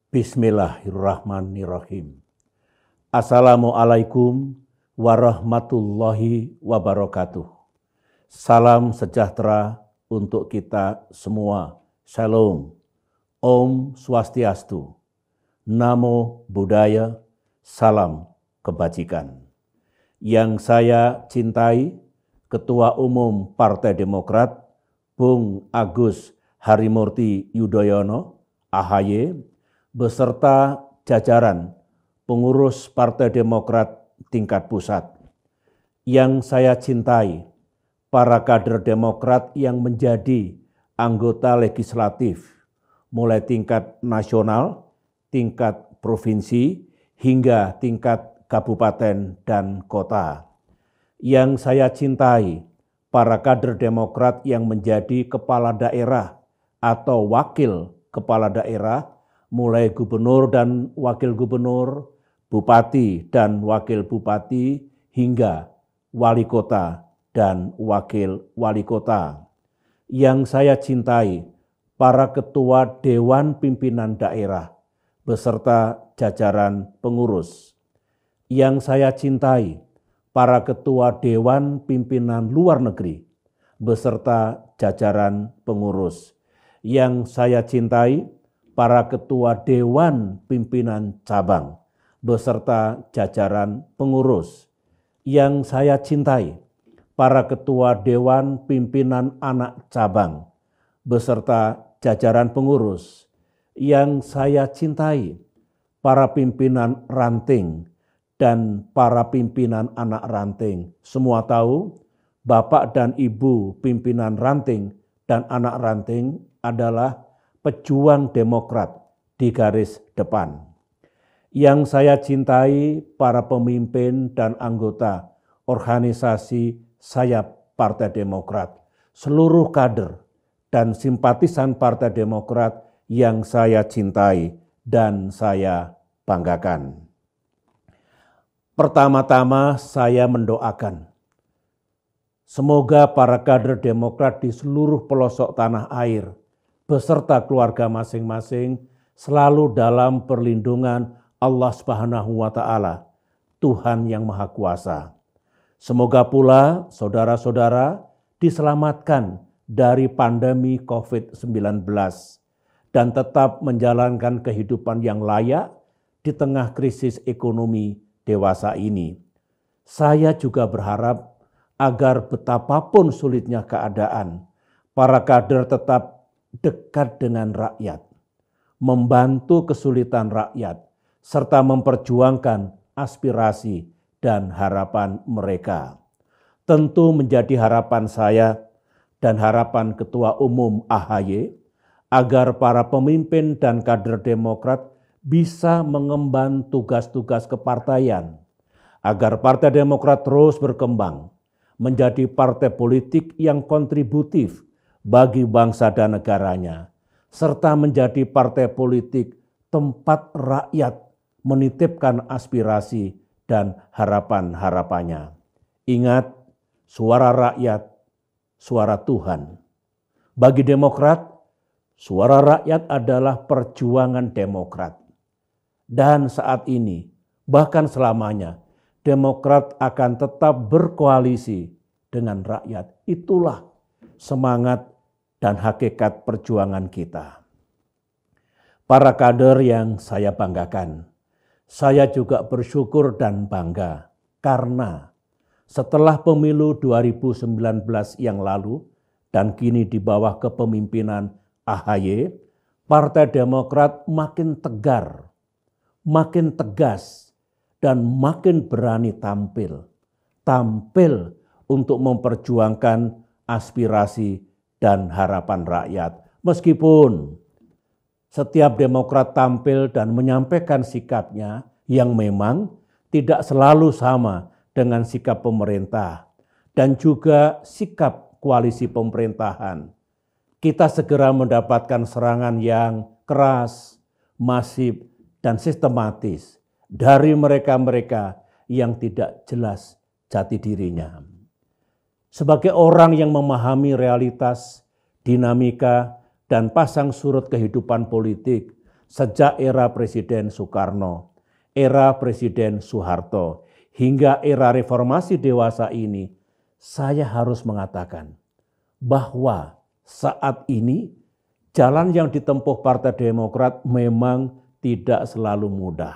Bismillahirrahmanirrahim. Assalamualaikum warahmatullahi wabarakatuh. Salam sejahtera untuk kita semua. Shalom. Om Swastiastu. Namo Buddhaya. Salam kebajikan. Yang saya cintai, Ketua Umum Partai Demokrat, Bung Agus Harimurti Yudhoyono, AHY, beserta jajaran pengurus Partai Demokrat tingkat pusat. Yang saya cintai, para kader Demokrat yang menjadi anggota legislatif, mulai tingkat nasional, tingkat provinsi, hingga tingkat kabupaten dan kota. Yang saya cintai, para kader Demokrat yang menjadi kepala daerah atau wakil kepala daerah, mulai gubernur dan wakil gubernur, bupati dan wakil bupati, hingga wali kota dan wakil wali kota. Yang saya cintai, para ketua Dewan Pimpinan Daerah, beserta jajaran pengurus. Yang saya cintai, para ketua Dewan Pimpinan Luar Negeri, beserta jajaran pengurus. Yang saya cintai, para ketua Dewan Pimpinan Cabang, beserta jajaran pengurus. Yang saya cintai, para ketua Dewan Pimpinan Anak Cabang, beserta jajaran pengurus. Yang saya cintai, para pimpinan ranting dan para pimpinan anak ranting. Semua tahu, Bapak dan Ibu pimpinan ranting dan anak ranting adalah pejuang Demokrat di garis depan. Yang saya cintai, para pemimpin dan anggota organisasi sayap Partai Demokrat, seluruh kader dan simpatisan Partai Demokrat yang saya cintai dan saya banggakan. Pertama-tama saya mendoakan, semoga para kader Demokrat di seluruh pelosok tanah air beserta keluarga masing-masing selalu dalam perlindungan Allah Subhanahu wa Ta'ala, Tuhan yang Maha Kuasa. Semoga pula saudara-saudara diselamatkan dari pandemi COVID-19 dan tetap menjalankan kehidupan yang layak di tengah krisis ekonomi dewasa ini. Saya juga berharap agar betapapun sulitnya keadaan, para kader tetap dekat dengan rakyat, membantu kesulitan rakyat, serta memperjuangkan aspirasi dan harapan mereka. Tentu menjadi harapan saya dan harapan Ketua Umum AHY agar para pemimpin dan kader Demokrat bisa mengemban tugas-tugas kepartaian, agar Partai Demokrat terus berkembang menjadi partai politik yang kontributif bagi bangsa dan negaranya, serta menjadi partai politik tempat rakyat menitipkan aspirasi dan harapan-harapannya. Ingat, suara rakyat, suara Tuhan. Bagi Demokrat, suara rakyat adalah perjuangan Demokrat. Dan saat ini, bahkan selamanya, Demokrat akan tetap berkoalisi dengan rakyat. Itulah semangat dan hakikat perjuangan kita. Para kader yang saya banggakan, saya juga bersyukur dan bangga karena setelah pemilu 2019 yang lalu dan kini di bawah kepemimpinan AHY, Partai Demokrat makin tegar, makin tegas, dan makin berani tampil untuk memperjuangkan aspirasi dan harapan rakyat. Meskipun setiap Demokrat tampil dan menyampaikan sikapnya yang memang tidak selalu sama dengan sikap pemerintah dan juga sikap koalisi pemerintahan, kita segera mendapatkan serangan yang keras, masif, dan sistematis dari mereka-mereka yang tidak jelas jati dirinya. Sebagai orang yang memahami realitas, dinamika, dan pasang surut kehidupan politik, sejak era Presiden Soekarno, era Presiden Soeharto, hingga era reformasi dewasa ini, saya harus mengatakan bahwa saat ini jalan yang ditempuh Partai Demokrat memang tidak selalu mudah.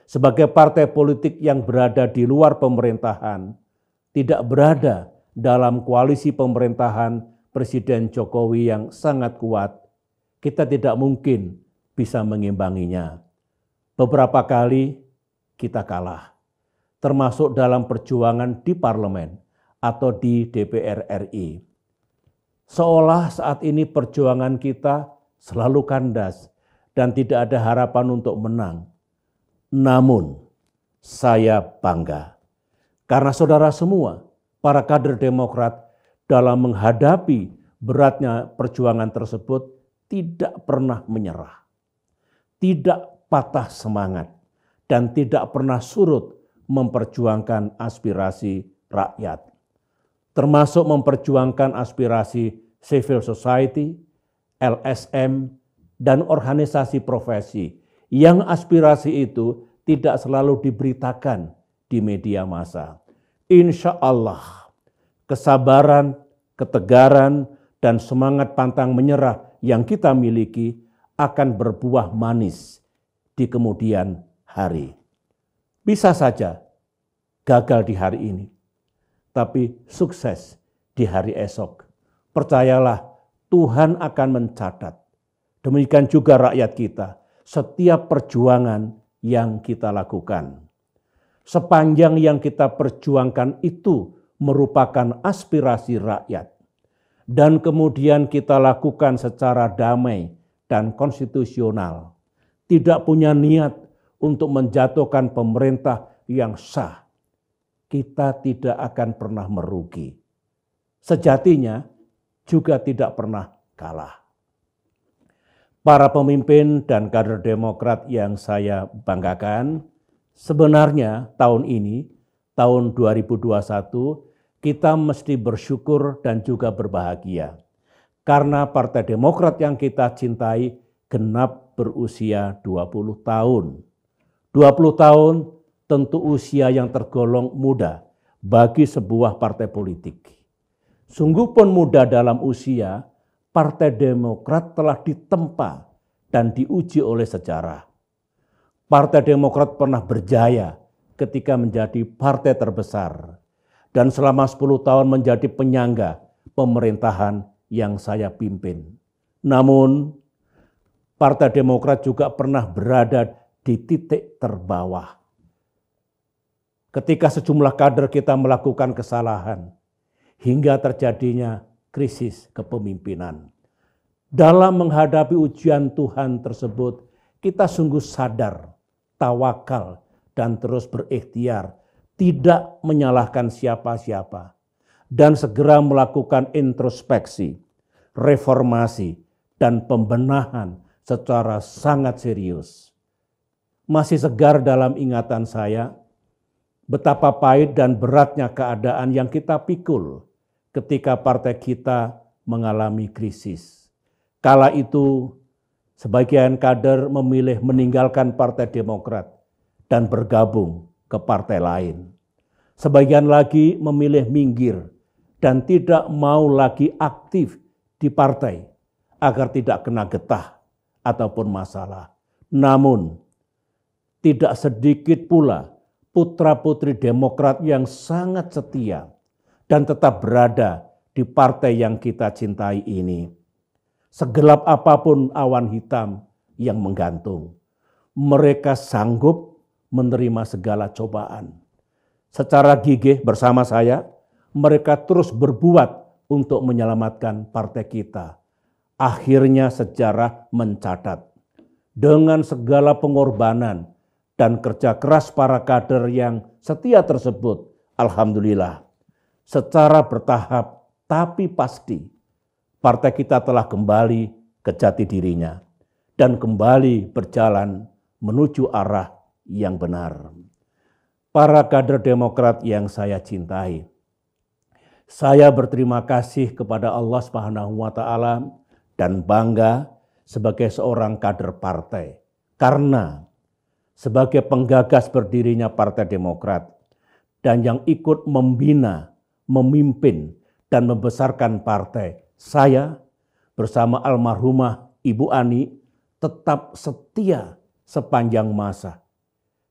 Sebagai partai politik yang berada di luar pemerintahan, tidak berada dalam koalisi pemerintahan Presiden Jokowi yang sangat kuat, kita tidak mungkin bisa mengimbanginya. Beberapa kali kita kalah, termasuk dalam perjuangan di parlemen atau di DPR RI. Seolah saat ini perjuangan kita selalu kandas dan tidak ada harapan untuk menang. Namun, saya bangga karena saudara semua, para kader Demokrat dalam menghadapi beratnya perjuangan tersebut tidak pernah menyerah, tidak patah semangat, dan tidak pernah surut memperjuangkan aspirasi rakyat. Termasuk memperjuangkan aspirasi civil society, LSM, dan organisasi profesi yang aspirasi itu tidak selalu diberitakan di media massa. Insya Allah, kesabaran, ketegaran, dan semangat pantang menyerah yang kita miliki akan berbuah manis di kemudian hari. Bisa saja gagal di hari ini, tapi sukses di hari esok. Percayalah, Tuhan akan mencatat. Demikian juga rakyat kita, setiap perjuangan yang kita lakukan. Sepanjang yang kita perjuangkan itu merupakan aspirasi rakyat, dan kemudian kita lakukan secara damai dan konstitusional, tidak punya niat untuk menjatuhkan pemerintah yang sah, kita tidak akan pernah merugi. Sejatinya juga tidak pernah kalah. Para pemimpin dan kader Demokrat yang saya banggakan, sebenarnya tahun ini, tahun 2021, kita mesti bersyukur dan juga berbahagia. Karena Partai Demokrat yang kita cintai genap berusia 20 tahun. 20 tahun tentu usia yang tergolong muda bagi sebuah partai politik. Sungguh pun muda dalam usia, Partai Demokrat telah ditempa dan diuji oleh sejarah. Partai Demokrat pernah berjaya ketika menjadi partai terbesar dan selama 10 tahun menjadi penyangga pemerintahan yang saya pimpin. Namun, Partai Demokrat juga pernah berada di titik terbawah. Ketika sejumlah kader kita melakukan kesalahan, hingga terjadinya krisis kepemimpinan. Dalam menghadapi ujian Tuhan tersebut, kita sungguh sadar, tawakal, dan terus berikhtiar, tidak menyalahkan siapa-siapa, dan segera melakukan introspeksi, reformasi, dan pembenahan secara sangat serius. Masih segar dalam ingatan saya, betapa pahit dan beratnya keadaan yang kita pikul ketika partai kita mengalami krisis. Kala itu, sebagian kader memilih meninggalkan Partai Demokrat dan bergabung ke partai lain. Sebagian lagi memilih minggir dan tidak mau lagi aktif di partai agar tidak kena getah ataupun masalah. Namun, tidak sedikit pula putra-putri Demokrat yang sangat setia dan tetap berada di partai yang kita cintai ini. Segelap apapun awan hitam yang menggantung, mereka sanggup menerima segala cobaan. Secara gigih bersama saya, mereka terus berbuat untuk menyelamatkan partai kita. Akhirnya sejarah mencatat, dengan segala pengorbanan dan kerja keras para kader yang setia tersebut, alhamdulillah, secara bertahap tapi pasti, partai kita telah kembali ke jati dirinya dan kembali berjalan menuju arah yang benar. Para kader Demokrat yang saya cintai, saya berterima kasih kepada Allah Subhanahu wa Ta'ala dan bangga sebagai seorang kader partai. Karena sebagai penggagas berdirinya Partai Demokrat dan yang ikut membina, memimpin, dan membesarkan partai, saya bersama almarhumah Ibu Ani tetap setia sepanjang masa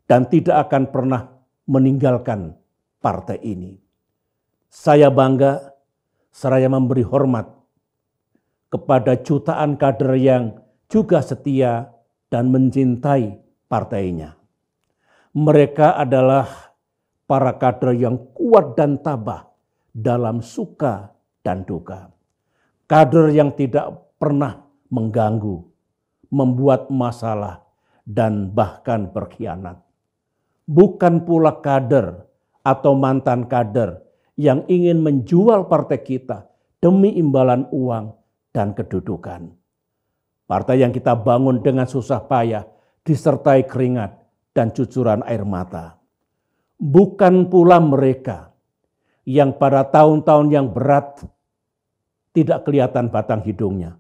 dan tidak akan pernah meninggalkan partai ini. Saya bangga seraya memberi hormat kepada jutaan kader yang juga setia dan mencintai partainya. Mereka adalah para kader yang kuat dan tabah dalam suka dan duka. Kader yang tidak pernah mengganggu, membuat masalah, dan bahkan berkhianat. Bukan pula kader atau mantan kader yang ingin menjual partai kita demi imbalan uang dan kedudukan. Partai yang kita bangun dengan susah payah, disertai keringat dan cucuran air mata. Bukan pula mereka yang pada tahun-tahun yang berat tidak kelihatan batang hidungnya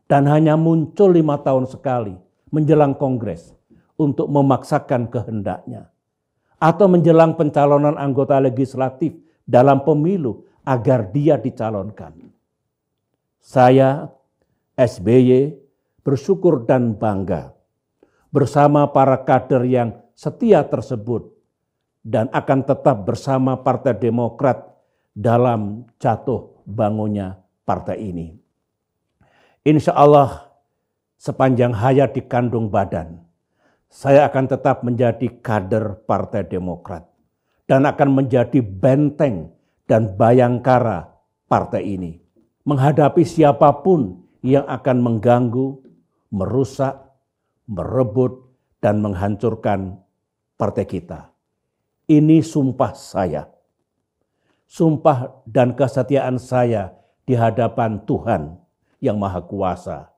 dan hanya muncul 5 tahun sekali menjelang kongres untuk memaksakan kehendaknya atau menjelang pencalonan anggota legislatif dalam pemilu agar dia dicalonkan. Saya, SBY, bersyukur dan bangga bersama para kader yang setia tersebut dan akan tetap bersama Partai Demokrat dalam jatuh bangunnya partai ini. Insya Allah sepanjang hayat di kandung badan, saya akan tetap menjadi kader Partai Demokrat dan akan menjadi benteng dan bayangkara partai ini. Menghadapi siapapun yang akan mengganggu, merusak, merebut, dan menghancurkan partai kita. Ini sumpah saya. Sumpah dan kesetiaan saya di hadapan Tuhan yang Maha Kuasa.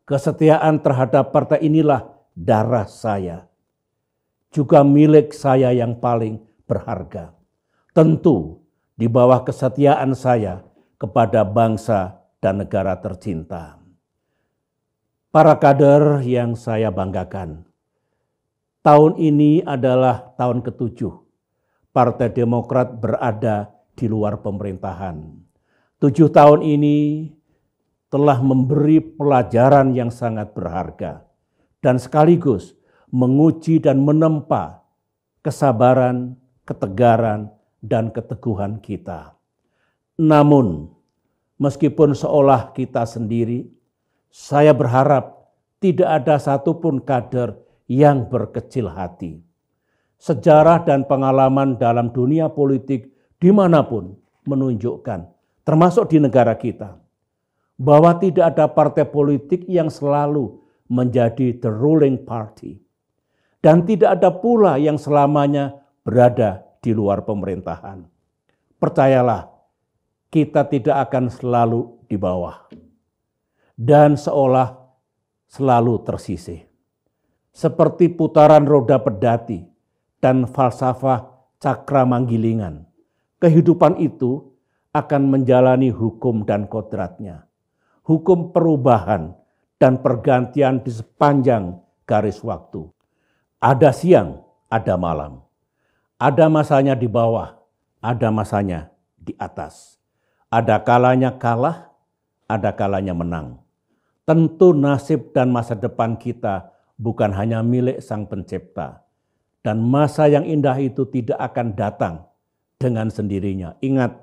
Kesetiaan terhadap partai inilah darah saya. Juga milik saya yang paling berharga. Tentu di bawah kesetiaan saya kepada bangsa dan negara tercinta. Para kader yang saya banggakan, tahun ini adalah tahun ke-7 Partai Demokrat berada di luar pemerintahan. 7 tahun ini telah memberi pelajaran yang sangat berharga dan sekaligus menguji dan menempa kesabaran, ketegaran, dan keteguhan kita. Namun, meskipun seolah kita sendiri, saya berharap tidak ada satupun kader yang berkecil hati. Sejarah dan pengalaman dalam dunia politik dimanapun menunjukkan, termasuk di negara kita, bahwa tidak ada partai politik yang selalu menjadi the ruling party. Dan tidak ada pula yang selamanya berada di luar pemerintahan. Percayalah, kita tidak akan selalu di bawah dan seolah selalu tersisih. Seperti putaran roda pedati dan falsafah cakra manggilingan, kehidupan itu akan menjalani hukum dan kodratnya. Hukum perubahan dan pergantian di sepanjang garis waktu. Ada siang, ada malam. Ada masanya di bawah, ada masanya di atas. Ada kalanya kalah, ada kalanya menang. Tentu nasib dan masa depan kita bukan hanya milik Sang Pencipta. Dan masa yang indah itu tidak akan datang dengan sendirinya. Ingat,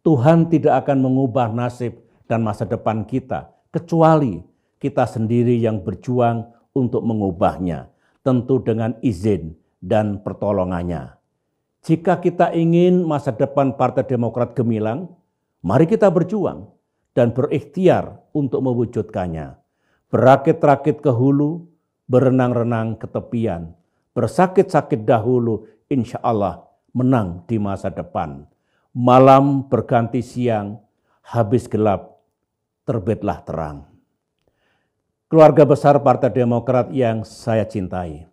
Tuhan tidak akan mengubah nasib dan masa depan kita, kecuali kita sendiri yang berjuang untuk mengubahnya, tentu dengan izin dan pertolongannya. Jika kita ingin masa depan Partai Demokrat gemilang, mari kita berjuang dan berikhtiar untuk mewujudkannya. Berakit-rakit ke hulu, berenang-renang ke tepian, bersakit-sakit dahulu, insya Allah menang di masa depan. Malam berganti siang, habis gelap, terbitlah terang. Keluarga besar Partai Demokrat yang saya cintai,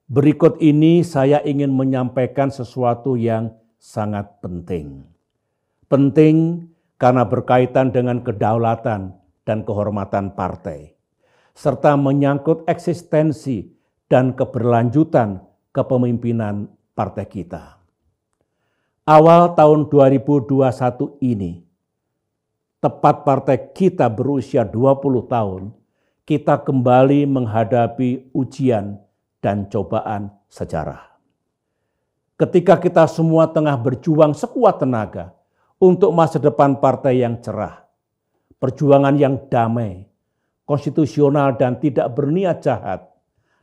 berikut ini saya ingin menyampaikan sesuatu yang sangat penting. Penting karena berkaitan dengan kedaulatan dan kehormatan partai, serta menyangkut eksistensi dan keberlanjutan kepemimpinan partai kita. Awal tahun 2021 ini, tepat partai kita berusia 20 tahun, kita kembali menghadapi ujian dan cobaan sejarah. Ketika kita semua tengah berjuang sekuat tenaga untuk masa depan partai yang cerah, perjuangan yang damai, konstitusional dan tidak berniat jahat,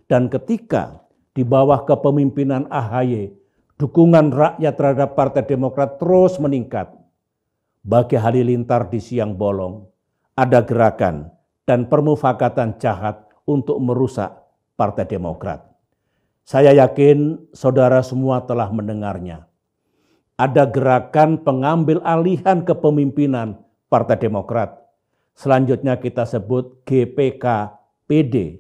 dan ketika di bawah kepemimpinan AHY, dukungan rakyat terhadap Partai Demokrat terus meningkat. Bagi halilintar di siang bolong, ada gerakan dan permufakatan jahat untuk merusak Partai Demokrat. Saya yakin saudara semua telah mendengarnya. Ada gerakan pengambil alihan kepemimpinan Partai Demokrat. Selanjutnya kita sebut GPK-PD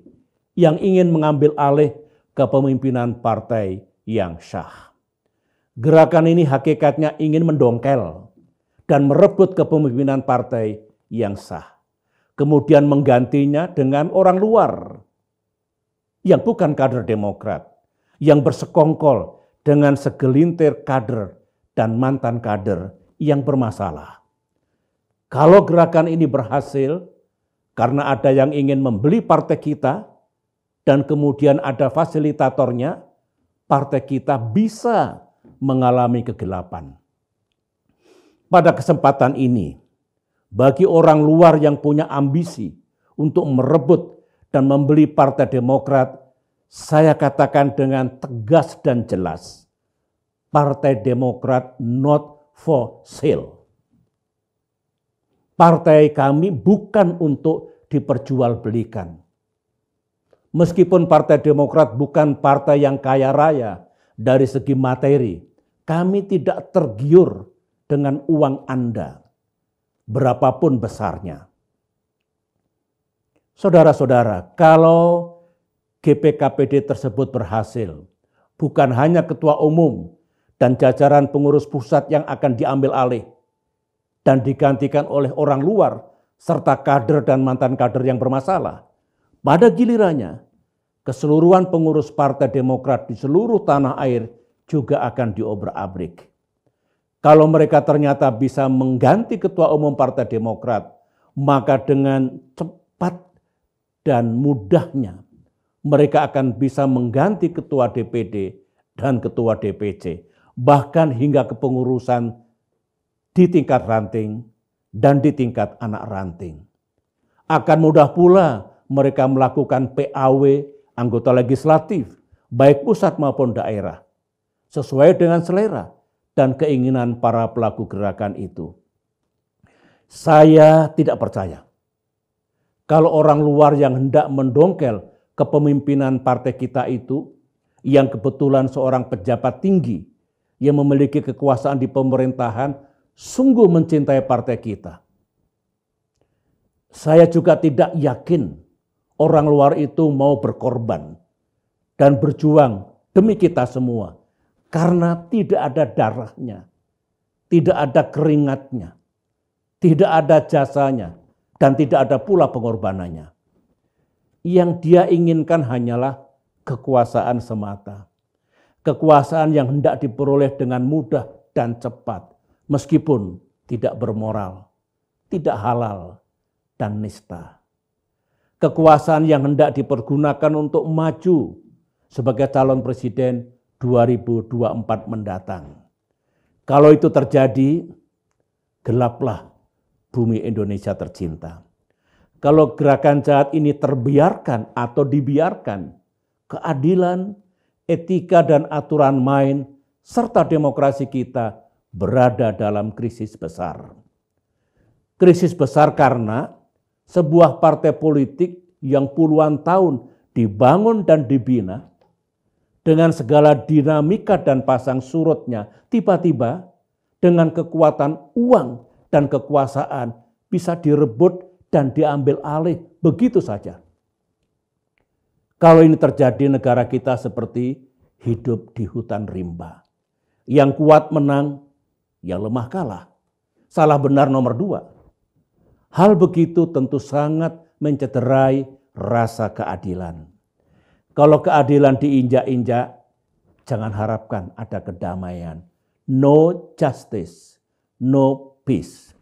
yang ingin mengambil alih kepemimpinan partai yang sah. Gerakan ini hakikatnya ingin mendongkel dan merebut kepemimpinan partai yang sah. Kemudian menggantinya dengan orang luar yang bukan kader Demokrat, yang bersekongkol dengan segelintir kader dan mantan kader yang bermasalah. Kalau gerakan ini berhasil, karena ada yang ingin membeli partai kita, dan kemudian ada fasilitatornya, partai kita bisa mengalami kegelapan. Pada kesempatan ini, bagi orang luar yang punya ambisi untuk merebut dan membeli Partai Demokrat, saya katakan dengan tegas dan jelas, Partai Demokrat not for sale. Partai kami bukan untuk diperjualbelikan. Meskipun Partai Demokrat bukan partai yang kaya raya dari segi materi, kami tidak tergiur dengan uang Anda, berapapun besarnya. Saudara-saudara, kalau GPK-PD tersebut berhasil, bukan hanya ketua umum dan jajaran pengurus pusat yang akan diambil alih dan digantikan oleh orang luar, serta kader dan mantan kader yang bermasalah. Pada gilirannya, keseluruhan pengurus Partai Demokrat di seluruh tanah air juga akan diobrak-abrik. Kalau mereka ternyata bisa mengganti ketua umum Partai Demokrat, maka dengan cepat dan mudahnya mereka akan bisa mengganti ketua DPD dan ketua DPC, bahkan hingga kepengurusan di tingkat ranting dan di tingkat anak ranting. Akan mudah pula mereka melakukan PAW anggota legislatif, baik pusat maupun daerah, sesuai dengan selera dan keinginan para pelaku gerakan itu. Saya tidak percaya kalau orang luar yang hendak mendongkel kepemimpinan partai kita itu, yang kebetulan seorang pejabat tinggi yang memiliki kekuasaan di pemerintahan, sungguh mencintai partai kita. Saya juga tidak yakin orang luar itu mau berkorban dan berjuang demi kita semua, karena tidak ada darahnya, tidak ada keringatnya, tidak ada jasanya, dan tidak ada pula pengorbanannya. Yang dia inginkan hanyalah kekuasaan semata. Kekuasaan yang hendak diperoleh dengan mudah dan cepat, meskipun tidak bermoral, tidak halal, dan nista. Kekuasaan yang hendak dipergunakan untuk maju sebagai calon presiden 2024 mendatang. Kalau itu terjadi, gelaplah bumi Indonesia tercinta. Kalau gerakan jahat ini terbiarkan atau dibiarkan, keadilan, etika dan aturan main, serta demokrasi kita berada dalam krisis besar. Krisis besar karena sebuah partai politik yang puluhan tahun dibangun dan dibina, dengan segala dinamika dan pasang surutnya, tiba-tiba dengan kekuatan uang dan kekuasaan bisa direbut dan diambil alih begitu saja. Kalau ini terjadi, negara kita seperti hidup di hutan rimba. Yang kuat menang, yang lemah kalah. Salah benar nomor 2. Hal begitu tentu sangat mencederai rasa keadilan. Kalau keadilan diinjak-injak, jangan harapkan ada kedamaian. No justice, no peace.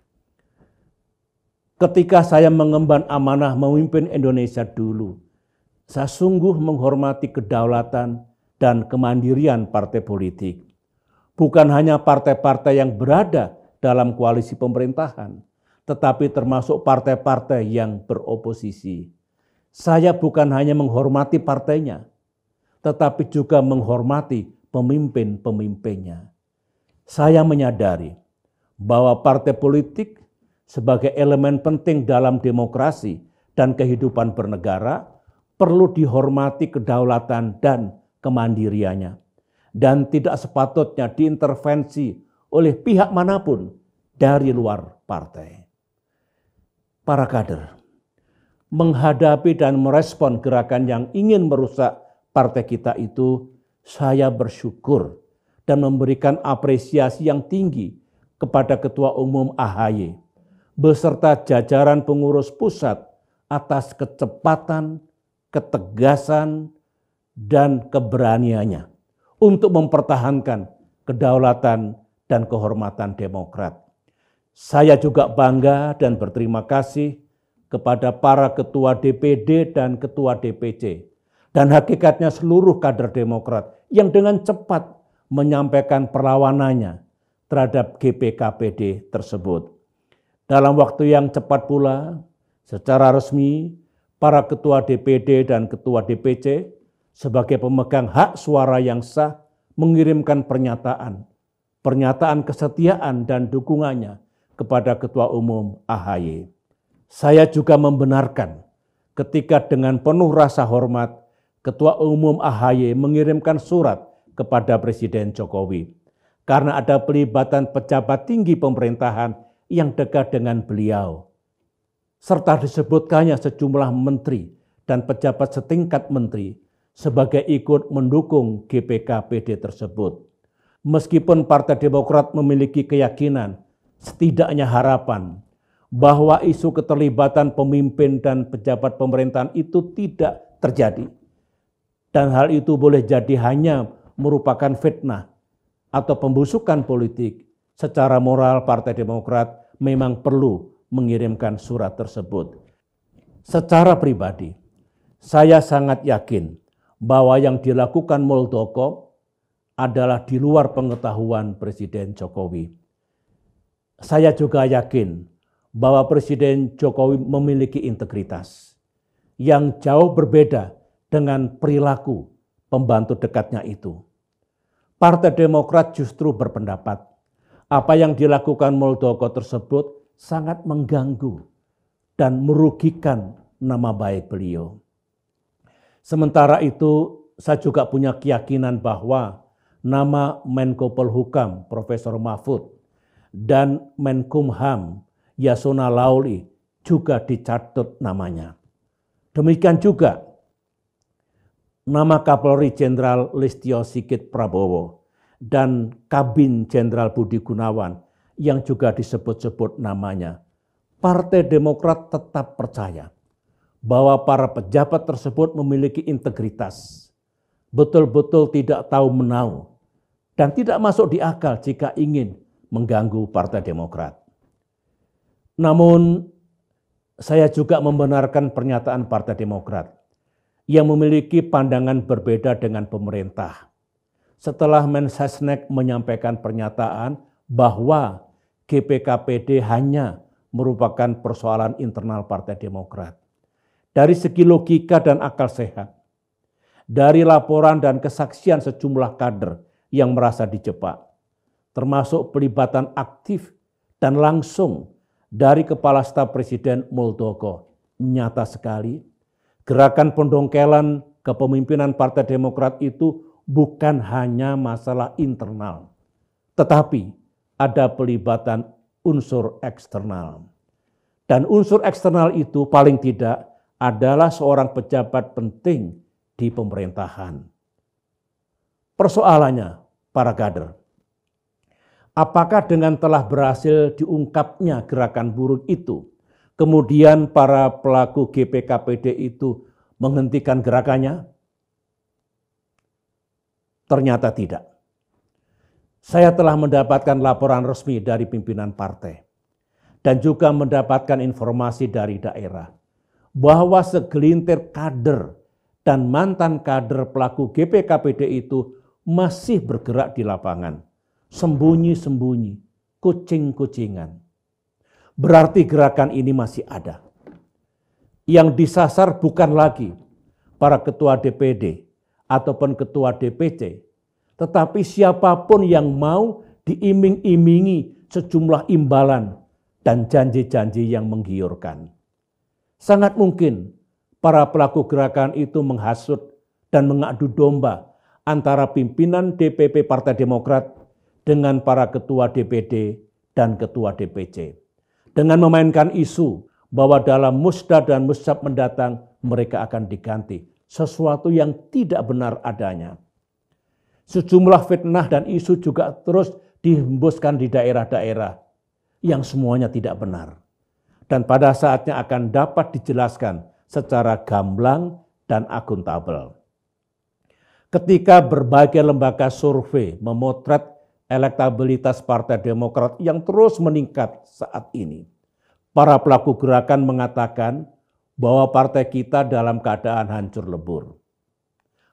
Ketika saya mengemban amanah memimpin Indonesia dulu, saya sungguh menghormati kedaulatan dan kemandirian partai politik. Bukan hanya partai-partai yang berada dalam koalisi pemerintahan, tetapi termasuk partai-partai yang beroposisi. Saya bukan hanya menghormati partainya, tetapi juga menghormati pemimpin-pemimpinnya. Saya menyadari bahwa partai politik sebagai elemen penting dalam demokrasi dan kehidupan bernegara perlu dihormati kedaulatan dan kemandiriannya, dan tidak sepatutnya diintervensi oleh pihak manapun dari luar partai. Para kader, menghadapi dan merespon gerakan yang ingin merusak partai kita itu, saya bersyukur dan memberikan apresiasi yang tinggi kepada Ketua Umum AHY beserta jajaran pengurus pusat atas kecepatan, ketegasan, dan keberaniannya untuk mempertahankan kedaulatan dan kehormatan Demokrat. Saya juga bangga dan berterima kasih kepada para ketua DPD dan ketua DPC, dan hakikatnya seluruh kader Demokrat yang dengan cepat menyampaikan perlawanannya terhadap GPKPD tersebut. Dalam waktu yang cepat pula, secara resmi, para ketua DPD dan ketua DPC sebagai pemegang hak suara yang sah mengirimkan pernyataan kesetiaan dan dukungannya kepada Ketua Umum AHY. Saya juga membenarkan ketika dengan penuh rasa hormat Ketua Umum AHY mengirimkan surat kepada Presiden Jokowi karena ada pelibatan pejabat tinggi pemerintahan yang dekat dengan beliau, serta disebutkannya sejumlah menteri dan pejabat setingkat menteri sebagai ikut mendukung GPKPD tersebut. Meskipun Partai Demokrat memiliki keyakinan, setidaknya harapan, bahwa isu keterlibatan pemimpin dan pejabat pemerintahan itu tidak terjadi. Dan hal itu boleh jadi hanya merupakan fitnah atau pembusukan politik. Secara moral Partai Demokrat memang perlu mengirimkan surat tersebut. Secara pribadi, saya sangat yakin bahwa yang dilakukan Muldoko adalah di luar pengetahuan Presiden Jokowi. Saya juga yakin bahwa Presiden Jokowi memiliki integritas yang jauh berbeda dengan perilaku pembantu dekatnya itu. Partai Demokrat justru berpendapat apa yang dilakukan Muldoko tersebut sangat mengganggu dan merugikan nama baik beliau. Sementara itu, saya juga punya keyakinan bahwa nama Menko Polhukam Profesor Mahfud dan Menkumham Yasona Lauli juga dicatut namanya. Demikian juga nama Kapolri Jenderal Listio Sigit Prabowo dan Kabin Jenderal Budi Gunawan yang juga disebut-sebut namanya. Partai Demokrat tetap percaya bahwa para pejabat tersebut memiliki integritas, betul-betul tidak tahu menau, dan tidak masuk di akal jika ingin mengganggu Partai Demokrat. Namun, saya juga membenarkan pernyataan Partai Demokrat yang memiliki pandangan berbeda dengan pemerintah. Setelah Mensesnek menyampaikan pernyataan bahwa GPKPD hanya merupakan persoalan internal Partai Demokrat. Dari segi logika dan akal sehat, dari laporan dan kesaksian sejumlah kader yang merasa dijebak, termasuk pelibatan aktif dan langsung dari Kepala Staf Presiden Muldoko, nyata sekali gerakan pendongkelan kepemimpinan Partai Demokrat itu bukan hanya masalah internal, tetapi ada pelibatan unsur eksternal. Dan unsur eksternal itu paling tidak adalah seorang pejabat penting di pemerintahan. Persoalannya, para kader, apakah dengan telah berhasil diungkapnya gerakan buruk itu, kemudian para pelaku GPKPD itu menghentikan gerakannya? Ternyata tidak. Saya telah mendapatkan laporan resmi dari pimpinan partai dan juga mendapatkan informasi dari daerah bahwa segelintir kader dan mantan kader pelaku GPKPD itu masih bergerak di lapangan, sembunyi-sembunyi, kucing-kucingan. Berarti gerakan ini masih ada. Yang disasar bukan lagi para ketua DPD ataupun ketua DPC, tetapi siapapun yang mau diiming-imingi sejumlah imbalan dan janji-janji yang menggiurkan. Sangat mungkin para pelaku gerakan itu menghasut dan mengadu domba antara pimpinan DPP Partai Demokrat dengan para ketua DPD dan ketua DPC. Dengan memainkan isu bahwa dalam musda dan musyawarah mendatang mereka akan diganti. Sesuatu yang tidak benar adanya. Sejumlah fitnah dan isu juga terus dihembuskan di daerah-daerah yang semuanya tidak benar. Dan pada saatnya akan dapat dijelaskan secara gamblang dan akuntabel. Ketika berbagai lembaga survei memotret elektabilitas Partai Demokrat yang terus meningkat saat ini, para pelaku gerakan mengatakan bahwa partai kita dalam keadaan hancur lebur.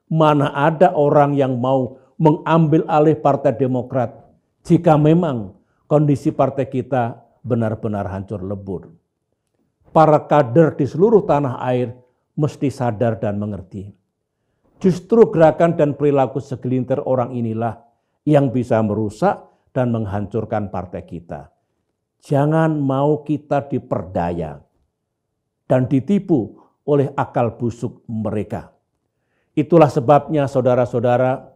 Mana ada orang yang mau mengambil alih Partai Demokrat jika memang kondisi partai kita benar-benar hancur lebur. Para kader di seluruh tanah air mesti sadar dan mengerti. Justru gerakan dan perilaku segelintir orang inilah yang bisa merusak dan menghancurkan partai kita. Jangan mau kita diperdaya dan ditipu oleh akal busuk mereka. Itulah sebabnya saudara-saudara,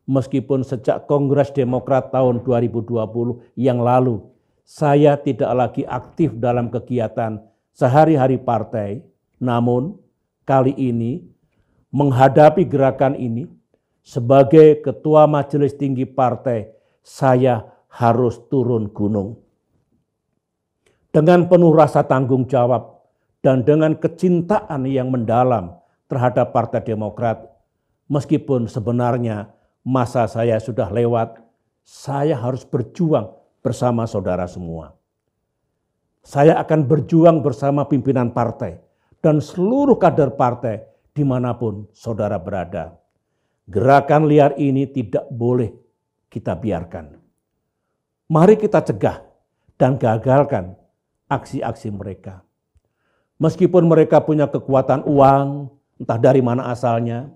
meskipun sejak Kongres Demokrat tahun 2020 yang lalu, saya tidak lagi aktif dalam kegiatan sehari-hari partai, namun kali ini menghadapi gerakan ini, sebagai Ketua Majelis Tinggi Partai, saya harus turun gunung. Dengan penuh rasa tanggung jawab, dan dengan kecintaan yang mendalam terhadap Partai Demokrat, meskipun sebenarnya masa saya sudah lewat, saya harus berjuang bersama saudara semua. Saya akan berjuang bersama pimpinan partai dan seluruh kader partai dimanapun saudara berada. Gerakan liar ini tidak boleh kita biarkan. Mari kita cegah dan gagalkan aksi-aksi mereka. Meskipun mereka punya kekuatan uang, entah dari mana asalnya,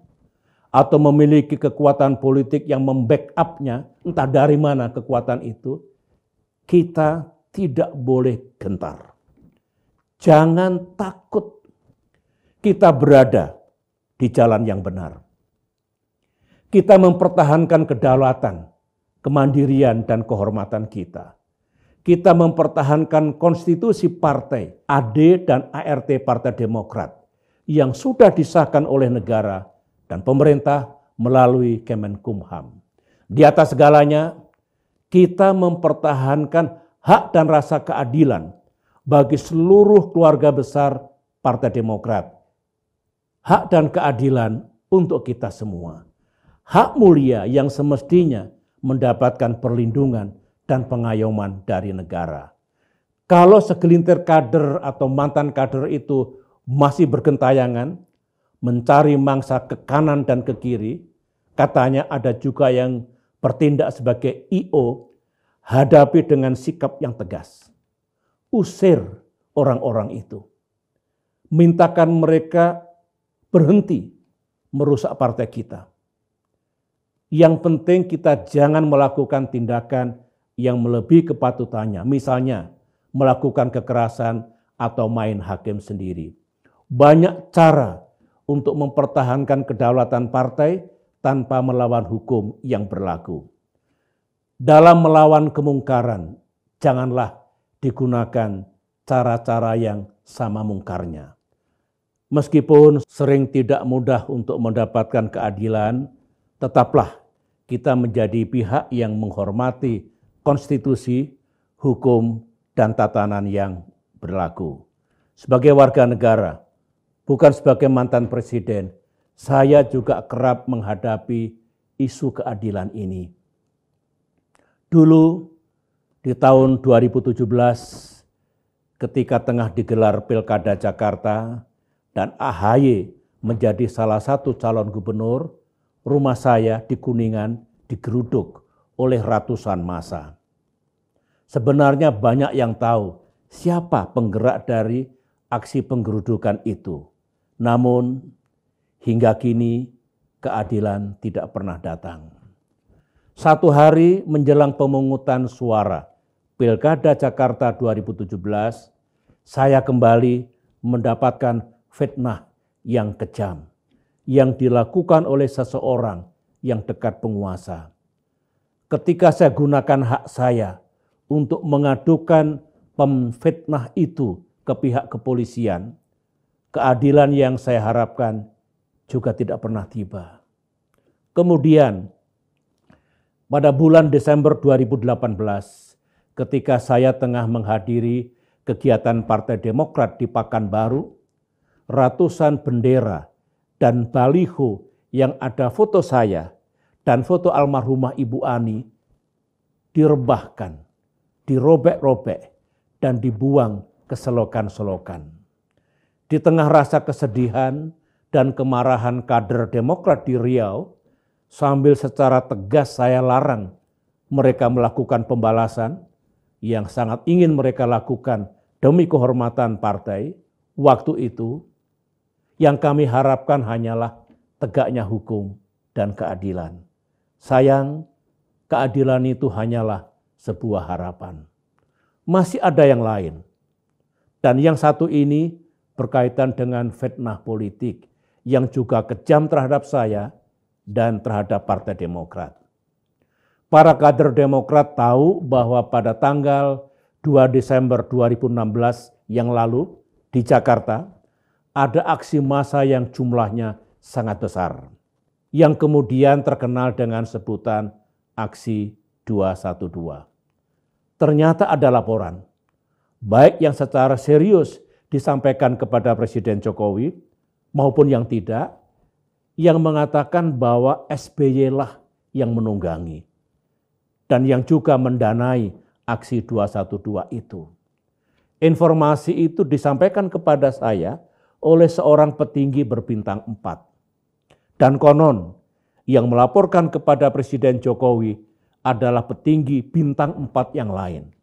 atau memiliki kekuatan politik yang membackup-nya, entah dari mana kekuatan itu, kita tidak boleh gentar. Jangan takut. Kita berada di jalan yang benar. Kita mempertahankan kedaulatan, kemandirian, dan kehormatan kita. Kita mempertahankan konstitusi partai AD dan ART Partai Demokrat yang sudah disahkan oleh negara dan pemerintah melalui Kemenkumham. Di atas segalanya, kita mempertahankan hak dan rasa keadilan bagi seluruh keluarga besar Partai Demokrat. Hak dan keadilan untuk kita semua. Hak mulia yang semestinya mendapatkan perlindungan dan pengayoman dari negara. Kalau segelintir kader atau mantan kader itu masih bergentayangan, mencari mangsa ke kanan dan ke kiri, katanya ada juga yang bertindak sebagai I.O., hadapi dengan sikap yang tegas. Usir orang-orang itu. Mintakan mereka berhenti merusak partai kita. Yang penting kita jangan melakukan tindakan yang melebihi kepatutannya. Misalnya melakukan kekerasan atau main hakim sendiri. Banyak cara untuk mempertahankan kedaulatan partai tanpa melawan hukum yang berlaku. Dalam melawan kemungkaran, janganlah digunakan cara-cara yang sama mungkarnya. Meskipun sering tidak mudah untuk mendapatkan keadilan, tetaplah kita menjadi pihak yang menghormati konstitusi, hukum, dan tatanan yang berlaku. Sebagai warga negara, bukan sebagai mantan presiden, saya juga kerap menghadapi isu keadilan ini. Dulu di tahun 2017, ketika tengah digelar Pilkada Jakarta dan AHY menjadi salah satu calon gubernur, rumah saya di Kuningan digeruduk oleh ratusan massa. Sebenarnya banyak yang tahu siapa penggerak dari aksi penggerudukan itu. Namun hingga kini keadilan tidak pernah datang. Satu hari menjelang pemungutan suara Pilkada Jakarta 2017, saya kembali mendapatkan fitnah yang kejam yang dilakukan oleh seseorang yang dekat penguasa. Ketika saya gunakan hak saya untuk mengadukan pemfitnah itu ke pihak kepolisian, keadilan yang saya harapkan juga tidak pernah tiba. Kemudian pada bulan Desember 2018, ketika saya tengah menghadiri kegiatan Partai Demokrat di Pekanbaru, ratusan bendera dan baliho yang ada foto saya dan foto almarhumah Ibu Ani direbahkan, dirobek-robek, dan dibuang ke selokan-selokan. Di tengah rasa kesedihan dan kemarahan kader Demokrat di Riau, sambil secara tegas saya larang mereka melakukan pembalasan yang sangat ingin mereka lakukan demi kehormatan partai, waktu itu yang kami harapkan hanyalah tegaknya hukum dan keadilan. Sayang, keadilan itu hanyalah sebuah harapan. Masih ada yang lain. Dan yang satu ini berkaitan dengan fitnah politik yang juga kejam terhadap saya dan terhadap Partai Demokrat. Para kader Demokrat tahu bahwa pada tanggal 2 Desember 2016 yang lalu di Jakarta ada aksi massa yang jumlahnya sangat besar, yang kemudian terkenal dengan sebutan aksi 212. Ternyata ada laporan, baik yang secara serius disampaikan kepada Presiden Jokowi maupun yang tidak, yang mengatakan bahwa SBY lah yang menunggangi dan yang juga mendanai aksi 212 itu. Informasi itu disampaikan kepada saya oleh seorang petinggi berbintang 4. Dan konon yang melaporkan kepada Presiden Jokowi adalah petinggi bintang 4 yang lain.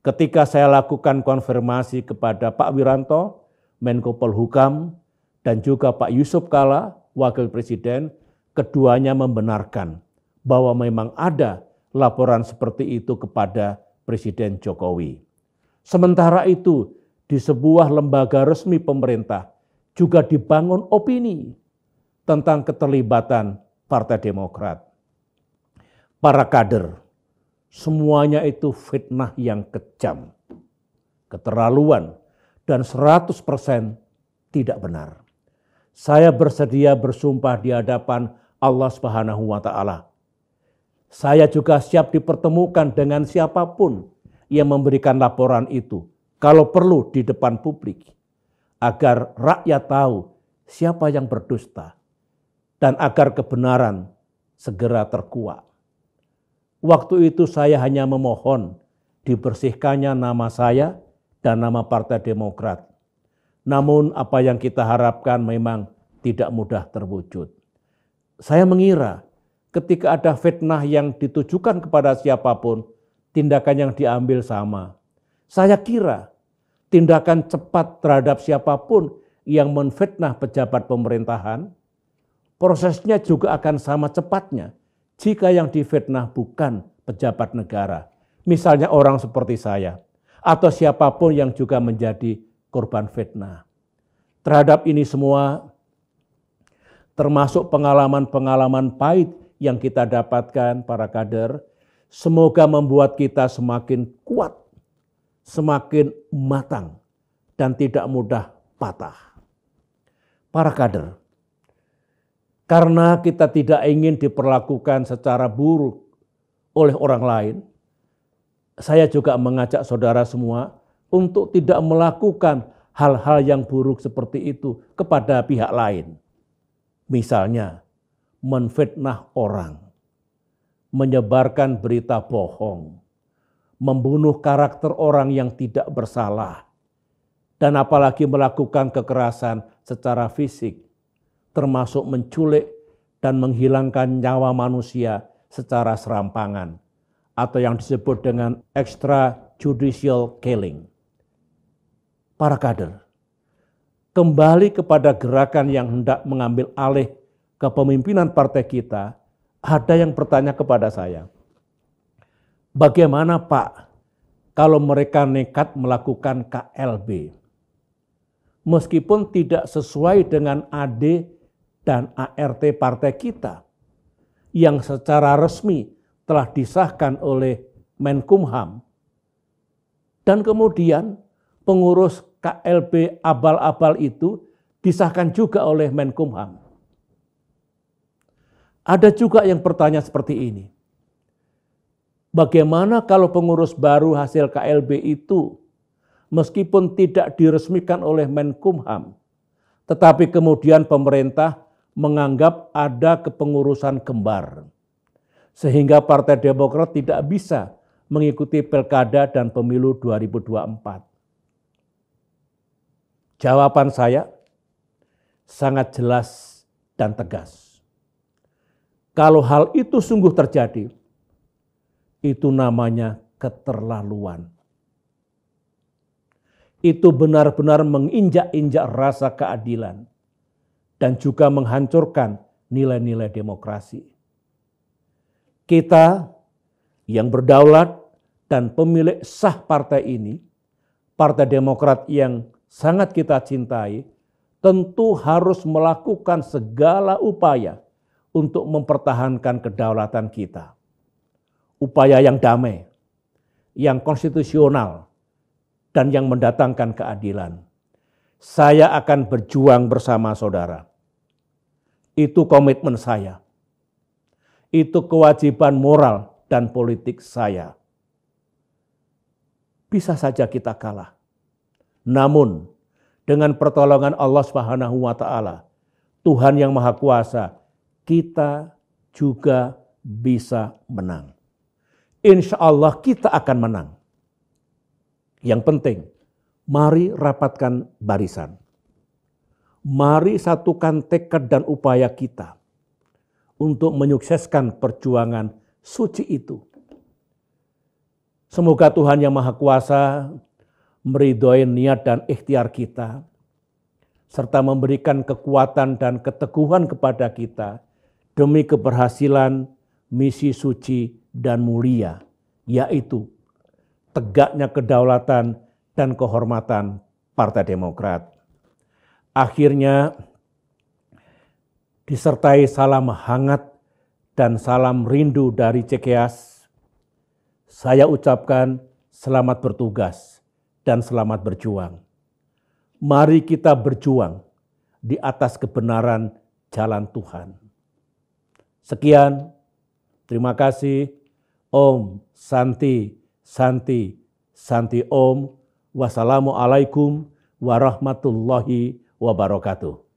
Ketika saya lakukan konfirmasi kepada Pak Wiranto, Menko Polhukam, dan juga Pak Yusuf Kalla, Wakil Presiden, keduanya membenarkan bahwa memang ada laporan seperti itu kepada Presiden Jokowi. Sementara itu, di sebuah lembaga resmi pemerintah juga dibangun opini tentang keterlibatan Partai Demokrat. Para kader, semuanya itu fitnah yang kejam, keterlaluan, dan 100% tidak benar. Saya bersedia bersumpah di hadapan Allah Subhanahu wa Ta'ala. Saya juga siap dipertemukan dengan siapapun yang memberikan laporan itu, kalau perlu di depan publik, agar rakyat tahu siapa yang berdusta dan agar kebenaran segera terkuak. Waktu itu saya hanya memohon dibersihkannya nama saya dan nama Partai Demokrat. Namun apa yang kita harapkan memang tidak mudah terwujud. Saya mengira ketika ada fitnah yang ditujukan kepada siapapun, tindakan yang diambil sama. Saya kira tindakan cepat terhadap siapapun yang menfitnah pejabat pemerintahan, prosesnya juga akan sama cepatnya jika yang difitnah bukan pejabat negara. Misalnya orang seperti saya atau siapapun yang juga menjadi korban fitnah. Terhadap ini semua, termasuk pengalaman-pengalaman pahit yang kita dapatkan para kader, semoga membuat kita semakin kuat, semakin matang, dan tidak mudah patah. Para kader, karena kita tidak ingin diperlakukan secara buruk oleh orang lain, saya juga mengajak saudara semua, untuk tidak melakukan hal-hal yang buruk seperti itu kepada pihak lain. Misalnya, menfitnah orang, menyebarkan berita bohong, membunuh karakter orang yang tidak bersalah, dan apalagi melakukan kekerasan secara fisik, termasuk menculik dan menghilangkan nyawa manusia secara serampangan, atau yang disebut dengan extrajudicial killing. Para kader, kembali kepada gerakan yang hendak mengambil alih kepemimpinan partai kita, ada yang bertanya kepada saya, bagaimana Pak kalau mereka nekat melakukan KLB? Meskipun tidak sesuai dengan AD dan ART partai kita, yang secara resmi telah disahkan oleh Menkumham, dan kemudian pengurus KLB abal-abal itu disahkan juga oleh Menkumham. Ada juga yang bertanya seperti ini, bagaimana kalau pengurus baru hasil KLB itu meskipun tidak diresmikan oleh Menkumham, tetapi kemudian pemerintah menganggap ada kepengurusan kembar, sehingga Partai Demokrat tidak bisa mengikuti pilkada dan pemilu 2024. Jawaban saya sangat jelas dan tegas. Kalau hal itu sungguh terjadi, itu namanya keterlaluan. Itu benar-benar menginjak-injak rasa keadilan dan juga menghancurkan nilai-nilai demokrasi. Kita yang berdaulat dan pemilik sah partai ini, Partai Demokrat yang sangat kita cintai, tentu harus melakukan segala upaya untuk mempertahankan kedaulatan kita. Upaya yang damai, yang konstitusional, dan yang mendatangkan keadilan. Saya akan berjuang bersama saudara. Itu komitmen saya. Itu kewajiban moral dan politik saya. Bisa saja kita kalah. Namun, dengan pertolongan Allah Subhanahu wa taala, Tuhan yang Maha Kuasa, kita juga bisa menang. Insya Allah kita akan menang. Yang penting, mari rapatkan barisan. Mari satukan tekad dan upaya kita untuk menyukseskan perjuangan suci itu. Semoga Tuhan yang Maha Kuasa meridhoi niat dan ikhtiar kita, serta memberikan kekuatan dan keteguhan kepada kita demi keberhasilan misi suci dan mulia, yaitu tegaknya kedaulatan dan kehormatan Partai Demokrat. Akhirnya, disertai salam hangat dan salam rindu dari Cikeas, saya ucapkan selamat bertugas dan selamat berjuang. Mari kita berjuang di atas kebenaran jalan Tuhan. Sekian, terima kasih. Om Santi, Santi, Santi Om. Wassalamualaikum warahmatullahi wabarakatuh.